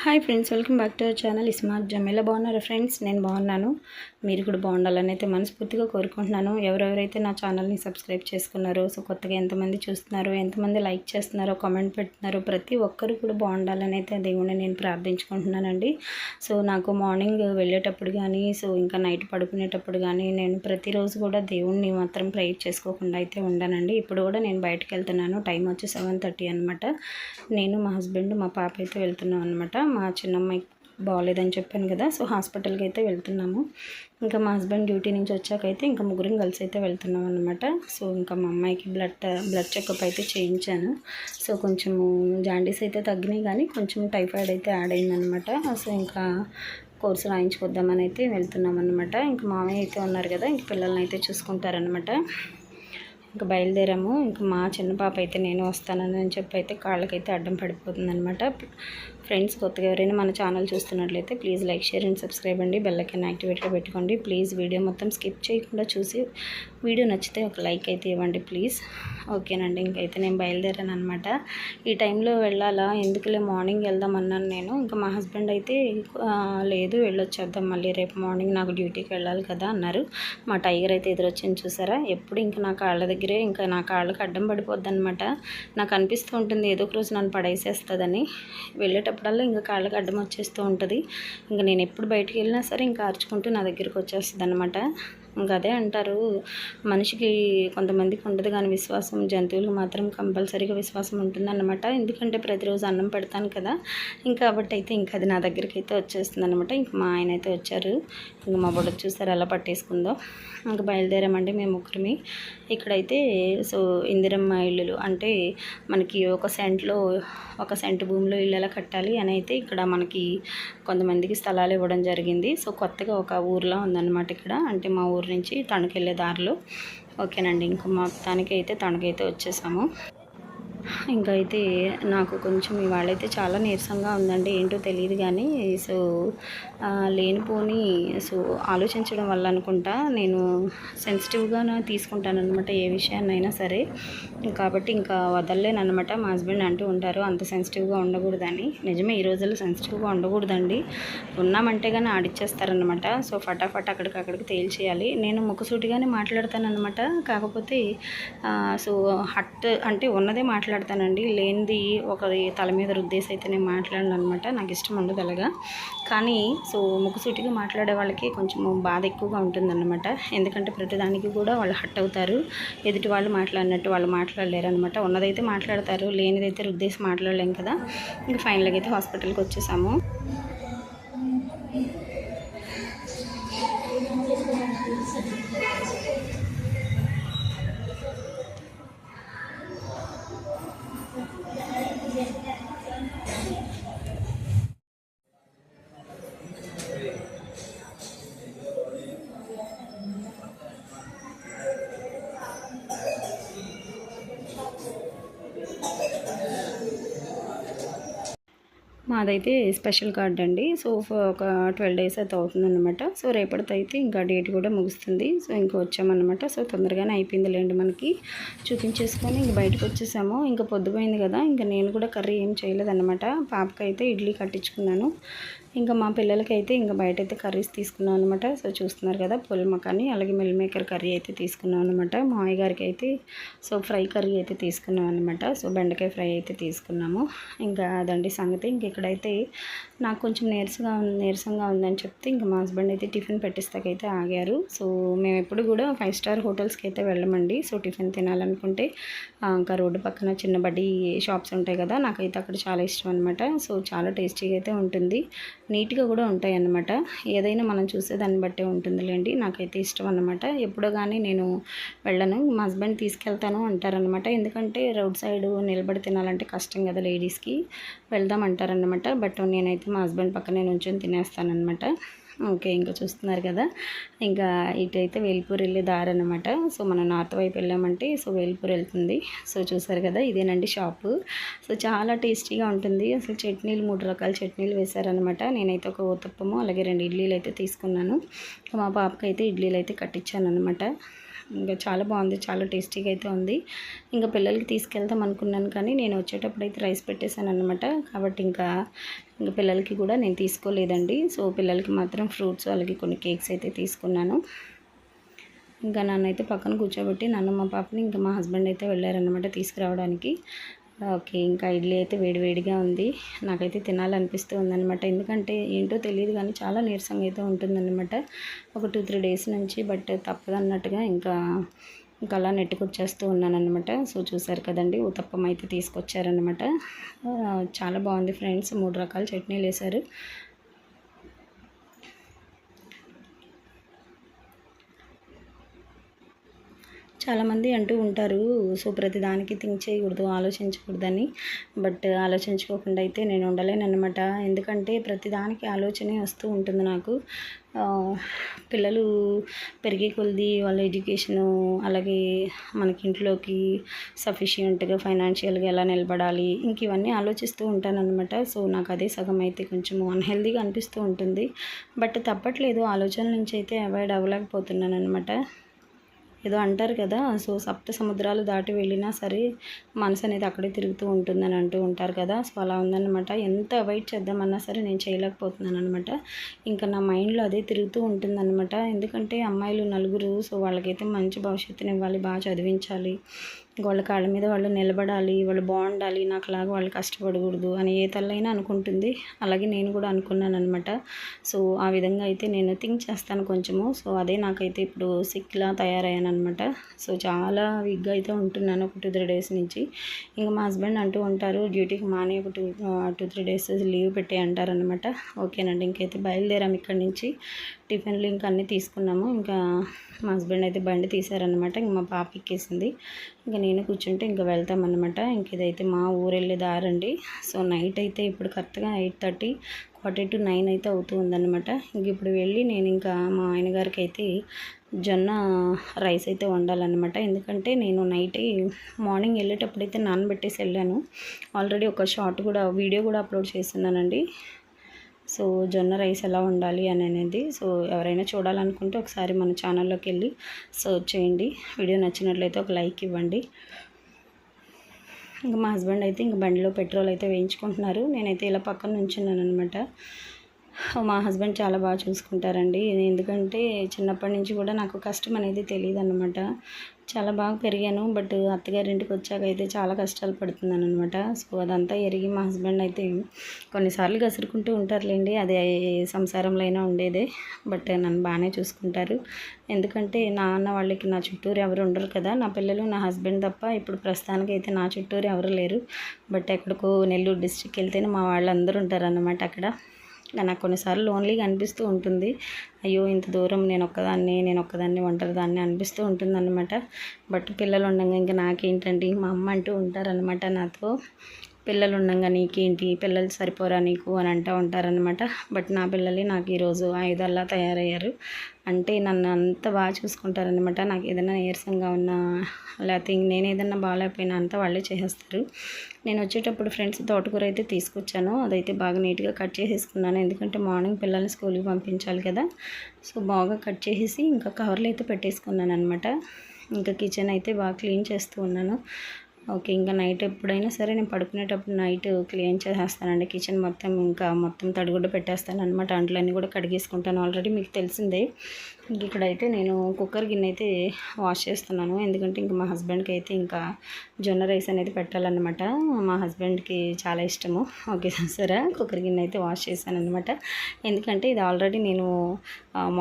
Hi friends, welcome back to our channel smart జమ్. ఎలా బాగున్నారా friends? నేను బాగున్నాను. మీరు కూడా బాగుండాలని అయితే మనస్ఫూర్తిగా కోరుకుంటున్నాను. ఎవరెవరైతే నా ఛానల్ని సబ్స్క్రైబ్ చేసుకున్నారో, సో కొత్తగా ఎంతమంది చూస్తున్నారో, ఎంతమంది లైక్ చేస్తున్నారో, కామెంట్ పెడుతున్నారో, ప్రతి ఒక్కరు కూడా బాగుండాలని అయితే దేవుణ్ణి నేను ప్రార్థించుకుంటున్నానండి. సో నాకు మార్నింగ్ వెళ్ళేటప్పుడు కానీ, సో ఇంకా నైట్ పడుకునేటప్పుడు కానీ నేను ప్రతిరోజు కూడా దేవుణ్ణి మాత్రం ప్రేయర్ చేసుకోకుండా అయితే ఉండానండి. ఇప్పుడు కూడా నేను బయటకు వెళ్తున్నాను. టైం వచ్చి 7:30 అనమాట. నేను, మా హస్బెండ్, మా పాప అయితే వెళ్తున్నాం అనమాట. మా చిన్నమ్మాయికి బాగోలేదని చెప్పాను కదా, సో హాస్పిటల్కి అయితే వెళ్తున్నాము. ఇంకా మా హస్బెండ్ డ్యూటీ నుంచి వచ్చాకైతే ఇంకా ముగ్గురం కలిసి అయితే వెళ్తున్నాం అనమాట. సో ఇంకా మా అమ్మాయికి బ్లడ్ చెకప్ అయితే చేయించాను. సో కొంచెము జాండీస్ అయితే తగ్గినాయి, కానీ కొంచెం టైఫాయిడ్ అయితే యాడ్ అయిందనమాట. సో ఇంకా కోర్సు రాయించుకొద్దామని అయితే వెళ్తున్నాం అనమాట. ఇంకా మామయ్య అయితే ఉన్నారు కదా, ఇంక పిల్లల్ని అయితే చూసుకుంటారనమాట. ఇంకా బయలుదేరాము. ఇంకా మా చిన్న పాప అయితే నేను వస్తానని చెప్పి అయితే కాళ్ళకైతే అడ్డం పడిపోతుంది అనమాట. ఫ్రెండ్స్, కొత్తగా ఎవరైనా మన ఛానల్ చూస్తున్నట్లయితే please like, share and subscribe అండి. బెల్ ఐకాన్ యాక్టివేట్లో పెట్టుకోండి. ప్లీజ్ వీడియో మొత్తం స్కిప్ చేయకుండా చూసి వీడియో నచ్చితే ఒక లైక్ అయితే ఇవ్వండి ప్లీజ్. ఓకేనండి. ఇంకైతే నేను బయలుదేరాను అనమాట. ఈ టైంలో వెళ్ళాలా, ఎందుకులే మార్నింగ్ వెళ్దాం అన్నాను నేను. ఇంకా మా హస్బెండ్ అయితే లేదు, వెళ్ళొచ్చేద్దాం, మళ్ళీ రేపు మార్నింగ్ నాకు డ్యూటీకి వెళ్ళాలి కదా అన్నారు. మా టైగర్ అయితే ఎదురొచ్చింది చూసారా. ఎప్పుడు ఇంకా నా కాళ్ళ దగ్గరే, ఇంకా నా కాళ్ళకి అడ్డం పడిపోద్ది అనమాట. నాకు అనిపిస్తూ ఉంటుంది ఏదో ఒక రోజు నన్ను పడేసేస్తుందని. వెళ్ళేటప్పుడల్లా ఇంకా కాళ్ళకి అడ్డం వచ్చేస్తూ ఉంటుంది. ఇంకా నేను ఎప్పుడు బయటికి వెళ్ళినా సరే ఇంకా అరుచుకుంటూ నా దగ్గరికి వచ్చేస్తుంది అనమాట. ఇంకా అదే అంటారు, మనిషికి కొంతమందికి ఉండదు కానీ విశ్వాసం, జంతువులకు మాత్రం కంపల్సరీగా విశ్వాసం ఉంటుందన్నమాట. ఎందుకంటే ప్రతిరోజు అన్నం పెడతాను కదా, ఇంకా కాబట్టి అయితే ఇంకా అది నా దగ్గరికి అయితే వచ్చేస్తుంది అనమాట. ఇంక మా ఆయన అయితే వచ్చారు. ఇంకా మా బుడ్డ చూసారు ఎలా పట్టేసుకుందో. ఇంకా బయలుదేరామండి మేము ముగ్గురిమి. ఇక్కడైతే సో ఇందిరమ్మ ఇల్లులు అంటే మనకి ఒక సెంటు భూమిలో ఇల్లు ఎలా కట్టాలి అని అయితే ఇక్కడ మనకి కొంతమందికి స్థలాలు ఇవ్వడం జరిగింది. సో కొత్తగా ఒక ఊర్లో ఉందన్నమాట ఇక్కడ, అంటే మా ఊరు నుంచి తణుకెళ్ళే దారిలో. ఓకేనండి. ఇంకా మొత్తానికి అయితే తణుకైతే వచ్చేసాము. ఇంకా అయితే నాకు కొంచెం ఇవాళైతే చాలా నీరసంగా ఉందండి, ఏంటో తెలియదు కానీ. సో లేనిపోని సో ఆలోచించడం వల్ల అనుకుంటా నేను సెన్సిటివ్గా తీసుకుంటానమాట ఏ విషయాన్నైనా సరే. కాబట్టి ఇంకా వదలలేనమాట. మా హస్బెండ్ అంటూ ఉంటారు అంత సెన్సిటివ్గా ఉండకూడదని. నిజమే, ఈ రోజుల్లో సెన్సిటివ్గా ఉండకూడదండి. ఉన్నామంటే కానీ ఆడిచ్చేస్తారనమాట. సో ఫటాఫట్ అక్కడికి తేల్చేయాలి. నేను ముఖసూటిగానే మాట్లాడతానమాట. కాకపోతే సో హట్ అంటే ఉన్నదే మాట్లాడతానండి, లేనిది ఒకరి తల మీద రుద్దేసి అయితే నేను మాట్లాడను అనమాట. నాకు ఇష్టం ఉండదు అలాగా. కానీ సో ముఖసూటిగా మాట్లాడే వాళ్ళకి కొంచెం బాధ ఎక్కువగా ఉంటుందన్నమాట. ఎందుకంటే ప్రతిదానికి కూడా వాళ్ళు హట్ అవుతారు. ఎదుటి వాళ్ళు మాట్లాడినట్టు వాళ్ళు మాట్లాడలేరు అనమాట. ఉన్నదైతే మాట్లాడతారు, లేనిదైతే రుద్దేసి మాట్లాడలేం కదా. ఇంకా ఫైనల్గా అయితే హాస్పిటల్కి వచ్చేసాము. మాదైతే స్పెషల్ కార్డ్ అండి. సో ఒక 12 days అయితే అవుతుందన్నమాట. సో రేపటితో అయితే ఇంకా డేట్ కూడా ముగుస్తుంది. సో ఇంకా వచ్చామన్నమాట. సో తొందరగానే అయిపోయిందిలేండి మనకి. చూపించేసుకొని ఇంక బయటకు వచ్చేసాము. ఇంకా పొద్దుపోయింది కదా, ఇంకా నేను కూడా కర్రీ ఏం చేయలేదన్నమాట. పాపకైతే ఇడ్లీ కట్టించుకున్నాను. ఇంకా మా పిల్లలకైతే ఇంకా బయట అయితే కర్రీస్ తీసుకున్నాం అనమాట. సో చూస్తున్నారు కదా, పుల్ మకాని అలాగే మిల్ మేకర్ కర్రీ అయితే తీసుకున్నాం అనమాట. మా అయ్య గారికి అయితే సో ఫ్రై కర్రీ అయితే తీసుకున్నాం అనమాట. సో బెండకాయ ఫ్రై అయితే తీసుకున్నాము. ఇంకా అదండి సంగతి. ఇంక ఇక్కడైతే నాకు కొంచెం నీరసంగా ఉందని చెప్తే ఇంకా మా హస్బెండ్ అయితే టిఫిన్ పెట్టిస్తాకైతే ఆగారు. సో మేము ఎప్పుడు కూడా 5 star హోటల్స్కి అయితే వెళ్ళమండి. సో టిఫిన్ తినాలనుకుంటే ఇంకా రోడ్డు పక్కన చిన్న బడ్డీ షాప్స్ ఉంటాయి కదా, నాకైతే అక్కడ చాలా ఇష్టం అనమాట. సో చాలా టేస్టీగా అయితే ఉంటుంది, నీట్గా కూడా ఉంటాయి అన్నమాట. ఏదైనా మనం చూసేదాన్ని బట్టే ఉంటుందిలేండి. నాకైతే ఇష్టం అన్నమాట. ఎప్పుడో కానీ నేను వెళ్ళను, మా హస్బెండ్ తీసుకెళ్తాను అంటారనమాట. ఎందుకంటే రోడ్ సైడ్ నిలబడి తినాలంటే కష్టం కదా లేడీస్కి, వెళ్దాం అంటారనమాట. బట్ నేనైతే మా హస్బెండ్ పక్కనే నుంచొని తినేస్తానమాట. ఓకే, ఇంకా చూస్తున్నారు కదా, ఇంకా ఇటైతే వేల్పూర్ వెళ్ళే దారి అనమాట. సో మనం నార్త్ వైపు వెళ్ళామంటే సో వేల్పూర్ వెళ్తుంది. సో చూసారు కదా, ఇదేనండి షాపు. సో చాలా టేస్టీగా ఉంటుంది. అసలు చట్నీలు 3 రకాల చట్నీలు వేశారనమాట. నేనైతే ఒక ఊతప్పము అలాగే 2 ఇడ్లీలు అయితే తీసుకున్నాను. మా పాపకైతే ఇడ్లీలు అయితే కట్టించాను అనమాట. ఇంకా చాలా బాగుంది, చాలా టేస్టీగా అయితే ఉంది. ఇంకా పిల్లలకి తీసుకెళ్తాం అనుకున్నాను, కానీ నేను వచ్చేటప్పుడు అయితే రైస్ పెట్టేశాను అనమాట. కాబట్టి ఇంకా పిల్లలకి కూడా నేను తీసుకోలేదండి. సో పిల్లలకి మాత్రం ఫ్రూట్స్ అలాగే కొన్ని కేక్స్ అయితే తీసుకున్నాను. ఇంకా నన్నైతే పక్కన కూర్చోబెట్టి నన్ను, మా పాపని, ఇంకా మా హస్బెండ్ అయితే వెళ్ళారనమాట తీసుకురావడానికి. ఓకే, ఇంకా ఇడ్లీ అయితే వేడివేడిగా ఉంది. నాకైతే తినాలనిపిస్తూ ఉందనమాట. ఎందుకంటే ఏంటో తెలియదు కానీ చాలా నీరసంగా అయితే ఉంటుందన్నమాట ఒక 2-3 డేస్ నుంచి. బట్ తప్పదన్నట్టుగా ఇంకా అలా నెట్టుకొచ్చేస్తూ ఉన్నానన్నమాట. సో చూసారు కదండి, ఉతప్పం అయితే తీసుకొచ్చారనమాట. చాలా బాగుంది ఫ్రెండ్స్. 3 రకాల చట్నీలు వేశారు. చాలామంది అంటూ ఉంటారు, సో ప్రతిదానికి థింక్ చేయకూడదు, ఆలోచించకూడదని. బట్ ఆలోచించుకోకుండా అయితే నేను ఉండలేనన్నమాట. ఎందుకంటే ప్రతిదానికి ఆలోచనే వస్తూ ఉంటుంది నాకు. పిల్లలు పెరిగే కొలది వాళ్ళ ఎడ్యుకేషను, అలాగే మనకి ఇంట్లోకి సఫిషియెంట్గా ఫైనాన్షియల్గా ఎలా నిలబడాలి, ఇంక ఇవన్నీ ఆలోచిస్తూ ఉంటానన్నమాట. సో నాకు అదే సగం అయితే కొంచెం అన్హెల్దీగా అనిపిస్తూ ఉంటుంది. బట్ తప్పట్లేదు, ఆలోచనల నుంచి అయితే అవాయిడ్ అవ్వలేకపోతున్నాను అనమాట. ఏదో అంటారు కదా, సో సప్త సముద్రాలు దాటి వెళ్ళినా సరే మనసు అనేది అక్కడే తిరుగుతూ ఉంటుందని అంటూ ఉంటారు కదా. సో అలా ఉందన్నమాట. ఎంత అవాయిడ్ చేద్దామన్నా సరే నేను చేయలేకపోతున్నాను అనమాట. ఇంకా నా మైండ్లో అదే తిరుగుతూ ఉంటుందన్నమాట. ఎందుకంటే అమ్మాయిలు నలుగురు, సో వాళ్ళకైతే మంచి భవిష్యత్తుని ఇవ్వాలి, బాగా చదివించాలి, వాళ్ళ కాళ్ళ మీద వాళ్ళు నిలబడాలి, వాళ్ళు బాగుండాలి, నాకులాగా వాళ్ళు కష్టపడకూడదు అని ఏ తల్లైనా అనుకుంటుంది. అలాగే నేను కూడా అనుకున్నాను అనమాట. సో ఆ విధంగా అయితే నేను థింక్ చేస్తాను కొంచెము. సో అదే నాకైతే ఇప్పుడు సిక్లా తయారయ్యాను అనమాట. సో చాలా వీక్గా అయితే ఉంటున్నాను ఒక 2-3 డేస్ నుంచి. ఇంకా మా హస్బెండ్ అంటూ ఉంటారు, డ్యూటీకి మాని ఒక 2-3 డేస్ లీవ్ పెట్టే అంటారనమాట. ఓకేనండి, ఇంకైతే బయలుదేరాము ఇక్కడి నుంచి. టిఫిన్లు ఇంకా అన్నీ తీసుకున్నాము. ఇంకా మా హస్బెండ్ అయితే బండి తీశారనమాట. ఇంక మా పాప ఎక్కేసింది, ఇంకా నేను కూర్చుంటే ఇంకా వెళ్తామన్నమాట. ఇంక ఇదైతే మా ఊరు వెళ్ళే దారండి. సో నైట్ అయితే ఇప్పుడు కరెక్ట్గా 8:30, 8:45 అయితే అవుతూ ఉందన్నమాట. ఇంక ఇప్పుడు వెళ్ళి నేను ఇంకా మా ఆయన గారికి అయితే జొన్న రైస్ అయితే వండాలన్నమాట. ఎందుకంటే నేను నైటే మార్నింగ్ వెళ్ళేటప్పుడు అయితే నానబెట్టేసి వెళ్ళాను. ఆల్రెడీ ఒక షార్ట్ కూడా, వీడియో కూడా అప్లోడ్ చేస్తున్నానండి. సో జొన్న రైస్ ఎలా వండాలి అని అనేది. సో ఎవరైనా చూడాలనుకుంటే ఒకసారి మన ఛానల్లోకి వెళ్ళి సర్చ్ చేయండి. వీడియో నచ్చినట్లయితే ఒక లైక్ ఇవ్వండి. ఇంకా మా హస్బెండ్ అయితే ఇంక బండిలో పెట్రోల్ అయితే వేయించుకుంటున్నారు. నేనైతే ఇలా పక్కన నుంచున్నాను అనమాట. మా హస్బెండ్ చాలా బాగా చూసుకుంటారండి. ఎందుకంటే చిన్నప్పటి నుంచి కూడా నాకు కష్టం అనేది తెలియదు అనమాట. చాలా బాగా పెరిగాను. బట్ అత్తగారింటికి వచ్చాక అయితే చాలా కష్టాలు పడుతున్నాను అనమాట. సో అదంతా ఎరిగి మా హస్బెండ్ అయితే కొన్నిసార్లు గసురుకుంటూ ఉంటారులేండి, అది సంసారంలో అయినా ఉండేదే. బట్ నన్ను బాగానే చూసుకుంటారు. ఎందుకంటే నా అన్న వాళ్ళకి నా చుట్టూరు ఎవరు ఉండరు కదా, నా పిల్లలు, నా హస్బెండ్ తప్ప ఇప్పుడు ప్రస్తుతానికి అయితే నా చుట్టూరు ఎవరు లేరు. బట్ ఎక్కడికో నెల్లూరు డిస్ట్రిక్ట్ వెళ్తేనే మా వాళ్ళందరూ ఉంటారన్నమాట అక్కడ. నాకు కొన్నిసార్లు లోన్లీగా అనిపిస్తూ ఉంటుంది. అయ్యో ఇంత దూరం నేను ఒక్కదాన్ని ఒంటరిదాన్ని అనిపిస్తూ ఉంటుందన్నమాట. బట్ పిల్లలు ఉండగా ఇంకా నాకేంటండి, మా అమ్మ అంటూ ఉంటారనమాట నాతో, పిల్లలు ఉండగా నీకేంటి, పిల్లలు సరిపోరా నీకు అని అంటూ ఉంటారనమాట. బట్ నా పిల్లలే నాకు ఈరోజు ఆయుధాల్లా తయారయ్యారు. అంటే నన్ను అంత బాగా చూసుకుంటారనమాట. నాకు ఏదైనా నీరసంగా ఉన్నా, లేకపోతే నేను ఏదైనా బాగాలేకపోయినా అంతా వాళ్ళే చేసేస్తారు. నేను వచ్చేటప్పుడు ఫ్రెండ్స్ తోటకూర అయితే తీసుకొచ్చాను. అదైతే బాగా నీట్గా కట్ చేసేసుకున్నాను. ఎందుకంటే మార్నింగ్ పిల్లల్ని స్కూల్కి పంపించాలి కదా. సో బాగా కట్ చేసేసి ఇంకా కవర్లు అయితే పెట్టేసుకున్నాను అనమాట. ఇంకా కిచెన్ అయితే బాగా క్లీన్ చేస్తూ ఉన్నాను. ఓకే, ఇంకా నైట్ ఎప్పుడైనా సరే నేను పడుకునేటప్పుడు నైట్ క్లీన్ చేసేస్తానండి కిచెన్ మొత్తం. ఇంకా మొత్తం తడిగుడ్డ పెట్టేస్తాను అనమాట. అంట్లన్నీ కూడా కడిగేసుకుంటాను, ఆల్రెడీ మీకు తెలిసిందే. ఇంక ఇక్కడైతే నేను కుక్కర్ గిన్నె అయితే వాష్ చేస్తున్నాను. ఎందుకంటే ఇంకా మా హస్బెండ్కి అయితే ఇంకా జొన్న రైస్ అనేది పెట్టాలన్నమాట. మా హస్బెండ్కి చాలా ఇష్టము. ఓకే సరే, కుక్కర్ గిన్నె అయితే వాష్ చేశాను అనమాట. ఎందుకంటే ఇది ఆల్రెడీ నేను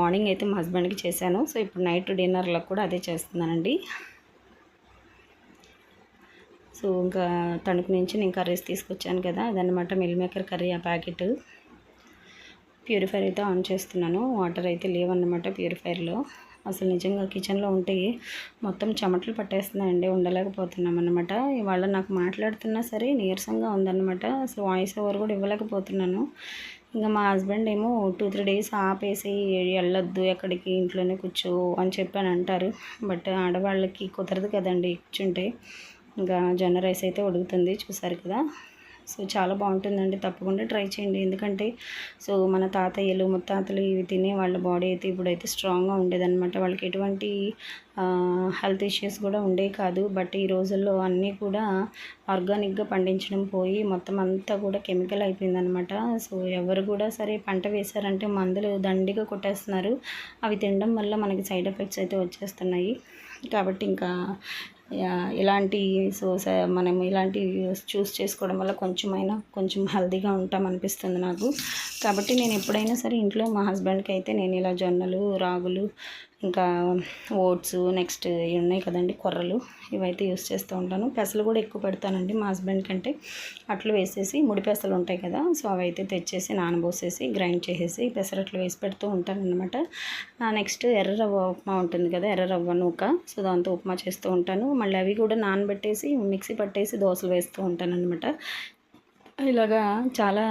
మార్నింగ్ అయితే మా హస్బెండ్కి చేశాను. సో ఇప్పుడు నైట్ డిన్నర్లో కూడా అదే చేస్తున్నానండి. సో ఇంకా తణుకు నుంచి నేను కర్రీస్ తీసుకొచ్చాను కదా, అదనమాట మిల్ మేకర్ కర్రీ, ఆ ప్యాకెట్. ప్యూరిఫైర్ అయితే ఆన్ చేస్తున్నాను. వాటర్ అయితే లేవన్నమాట ప్యూరిఫైర్లో. అసలు నిజంగా కిచెన్లో ఉంటే మొత్తం చెమటలు పట్టేస్తున్నాయండి, ఉండలేకపోతున్నాం అన్నమాట. ఇవాళ నాకు మాట్లాడుతున్నా సరే నీరసంగా ఉందన్నమాట. అసలు వాయిస్ ఓవర్ కూడా ఇవ్వలేకపోతున్నాను. ఇంకా మా హస్బెండ్ ఏమో 2-3 డేస్ ఆపేసి వెళ్ళొద్దు ఎక్కడికి, ఇంట్లోనే కూర్చో అని చెప్పని అంటారు. బట్ ఆడవాళ్ళకి కుదరదు కదండి కూర్చుంటే. ఇంకా జొన్న రైస్ అయితే ఉడుకుతుంది, చూసారు కదా. సో చాలా బాగుంటుందండి, తప్పకుండా ట్రై చేయండి. ఎందుకంటే సో మన తాతయ్యలు ముత్తాతలు ఇవి తినే వాళ్ళ బాడీ అయితే ఇప్పుడైతే స్ట్రాంగ్గా ఉండేదన్నమాట. వాళ్ళకి ఎటువంటి హెల్త్ ఇష్యూస్ కూడా ఉండేవి కాదు. బట్ ఈ రోజుల్లో అన్నీ కూడా ఆర్గానిక్గా పండించడం పోయి మొత్తం అంతా కూడా కెమికల్ అయిపోయిందనమాట. సో ఎవరు కూడా సరే పంట వేశారంటే మందులు దండిగా కొట్టేస్తున్నారు. అవి తినడం వల్ల మనకి సైడ్ ఎఫెక్ట్స్ అయితే వచ్చేస్తున్నాయి. కాబట్టి ఇంకా ఇలాంటి సో మనం ఇలాంటి చూస్ చేసుకోవడం వల్ల కొంచెం హెల్తీగా ఉంటాం అనిపిస్తుంది నాకు. కాబట్టి నేను ఎప్పుడైనా సరే ఇంట్లో మా హస్బెండ్కి అయితే నేను ఇలా జొన్నలు, రాగులు, ఇంకా ఓట్స్, నెక్స్ట్ ఇవి ఉన్నాయి కదండి కొర్రలు, ఇవైతే యూస్ చేస్తూ ఉంటాను. పెసలు కూడా ఎక్కువ పెడతానండి మా హస్బెండ్ కంటే. అట్లు వేసేసి ముడి పెసలు ఉంటాయి కదా, సో అవైతే తెచ్చేసి నానబోసేసి గ్రైండ్ చేసేసి పెసరట్లు వేసి పెడుతూ ఉంటాను అనమాట. నెక్స్ట్ ఎర్ర రవ్వ ఉప్మా ఉంటుంది కదా, ఎర్ర రవ్వ నూక, సో దాంతో ఉప్మా చేస్తూ ఉంటాను. మళ్ళీ అవి కూడా నానబెట్టేసి మిక్సీ పట్టేసి దోశలు వేస్తూ ఉంటాను అనమాట. ఇలాగా చాలా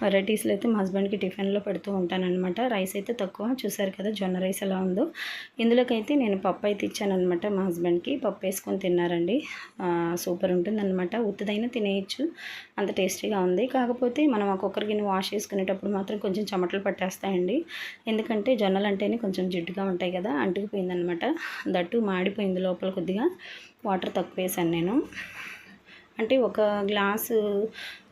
వెరైటీస్లో అయితే మా హస్బెండ్కి టిఫిన్లో పెడుతూ ఉంటానన్నమాట. రైస్ అయితే తక్కువ, చూసారు కదా జొన్న రైస్ ఎలా ఉందో. ఇందులోకైతే నేను పప్పు అయితే ఇచ్చానమాట మా హస్బెండ్కి. పప్పు వేసుకొని తిన్నారండి. సూపర్ ఉంటుందన్నమాట. ఉత్తదైనా తినేయచ్చు, అంత టేస్టీగా ఉంది. కాకపోతే మనం ఒక్కొక్కరి గిన్నె వాష్ చేసుకునేటప్పుడు మాత్రం కొంచెం చెమటలు పట్టేస్తాయండి. ఎందుకంటే జొన్నలు అంటేనే కొంచెం జిడ్డుగా ఉంటాయి కదా, అంటుకుపోయిందనమాట. దట్టు మాడిపోయింది లోపల. కొద్దిగా వాటర్ తక్కువ వేసాను నేను. అంటే ఒక గ్లాసు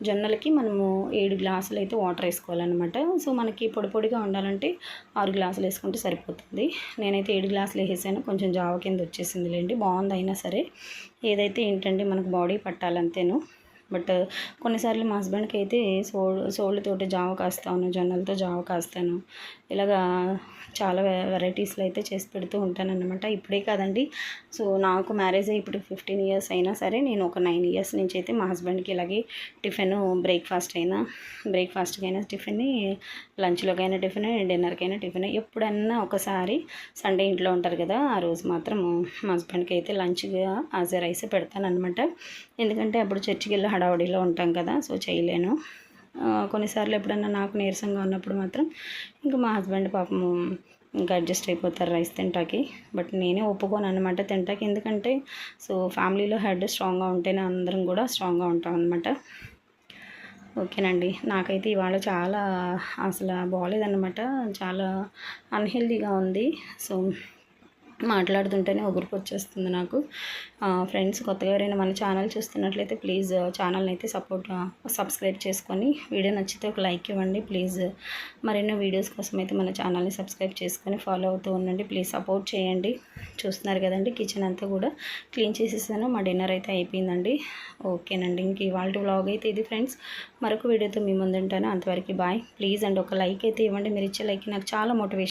జొన్నలకి మనము 7 గ్లాసులు అయితే వాటర్ వేసుకోవాలన్నమాట. సో మనకి పొడి పొడిగా ఉండాలంటే 6 గ్లాసులు వేసుకుంటే సరిపోతుంది. నేనైతే 7 గ్లాసులు వేసాను. కొంచెం జావ కింద వచ్చేసింది లేండి, బాగుంది. అయినా సరే ఏదైతే ఏంటంటే మనకు బాడీ పట్టాలంతేను. బట్ కొన్నిసార్లు మా హస్బెండ్కి అయితే సోళ్ళతోటి జావ కాస్తాను, జొన్నలతో జావ కాస్తాను. ఇలాగా చాలా వెరైటీస్లో అయితే చేసి పెడుతూ ఉంటానన్నమాట. ఇప్పుడే కాదండి, సో నాకు మ్యారేజ్ అయ్యి ఇప్పుడు 15 ఇయర్స్ అయినా సరే నేను ఒక 9 ఇయర్స్ నుంచి అయితే మా హస్బెండ్కి ఇలాగే టిఫిన్, బ్రేక్ఫాస్ట్కైనా టిఫిన్, లంచ్లోకైనా టిఫిన్, డిన్నర్కైనా టిఫిన్. ఎప్పుడన్నా ఒకసారి సండే ఇంట్లో ఉంటారు కదా, ఆ రోజు మాత్రం మా హస్బెండ్కి అయితే లంచ్గా యాజ్ ఎ రైస్ పెడతానమాట. ఎందుకంటే అప్పుడు చర్చికి వెళ్ళి హడావుడిలో ఉంటాం కదా, సో చేయలేను. కొన్నిసార్లు ఎప్పుడన్నా నాకు నీరసంగా ఉన్నప్పుడు మాత్రం ఇంకా మా హస్బెండ్ పాపము ఇంకా అడ్జస్ట్ అయిపోతారు రైస్ తింటాకి. బట్ నేనే ఒప్పుకోను అనమాట తింటాకి. ఎందుకంటే సో ఫ్యామిలీలో హెడ్ స్ట్రాంగ్గా ఉంటేనే అందరం కూడా స్ట్రాంగ్గా ఉంటాం అనమాట. ఓకేనండి, నాకైతే ఇవాళ చాలా అసలు బాగాలేదన్నమాట. చాలా అన్హెల్దీగా ఉంది. సో మాట్లాడుతుంటేనే ఒగురుపు వచ్చేస్తుంది నాకు. ఫ్రెండ్స్ కొత్తగా ఎవరైనా మన ఛానల్ చూస్తున్నట్లయితే ప్లీజ్ ఛానల్ని అయితే సబ్స్క్రైబ్ చేసుకొని, వీడియో నచ్చితే ఒక లైక్ ఇవ్వండి ప్లీజ్. మరెన్నో వీడియోస్ కోసం అయితే మన ఛానల్ని సబ్స్క్రైబ్ చేసుకొని ఫాలో అవుతూ ఉండండి ప్లీజ్, సపోర్ట్ చేయండి. చూస్తున్నారు కదండి, కిచెన్ అంతా కూడా క్లీన్ చేసేసాను. మా డిన్నర్ అయితే అయిపోయిందండి. ఓకేనండి, ఇంక ఇవాళ వ్లాగ్ అయితే ఇది ఫ్రెండ్స్. మరొక వీడియోతో మీ ముందుంటాను. అంతవరకు బాయ్. ప్లీజ్ అండి ఒక లైక్ అయితే ఇవ్వండి. మీరు ఇచ్చే లైక్ నాకు చాలా మోటివేషన్.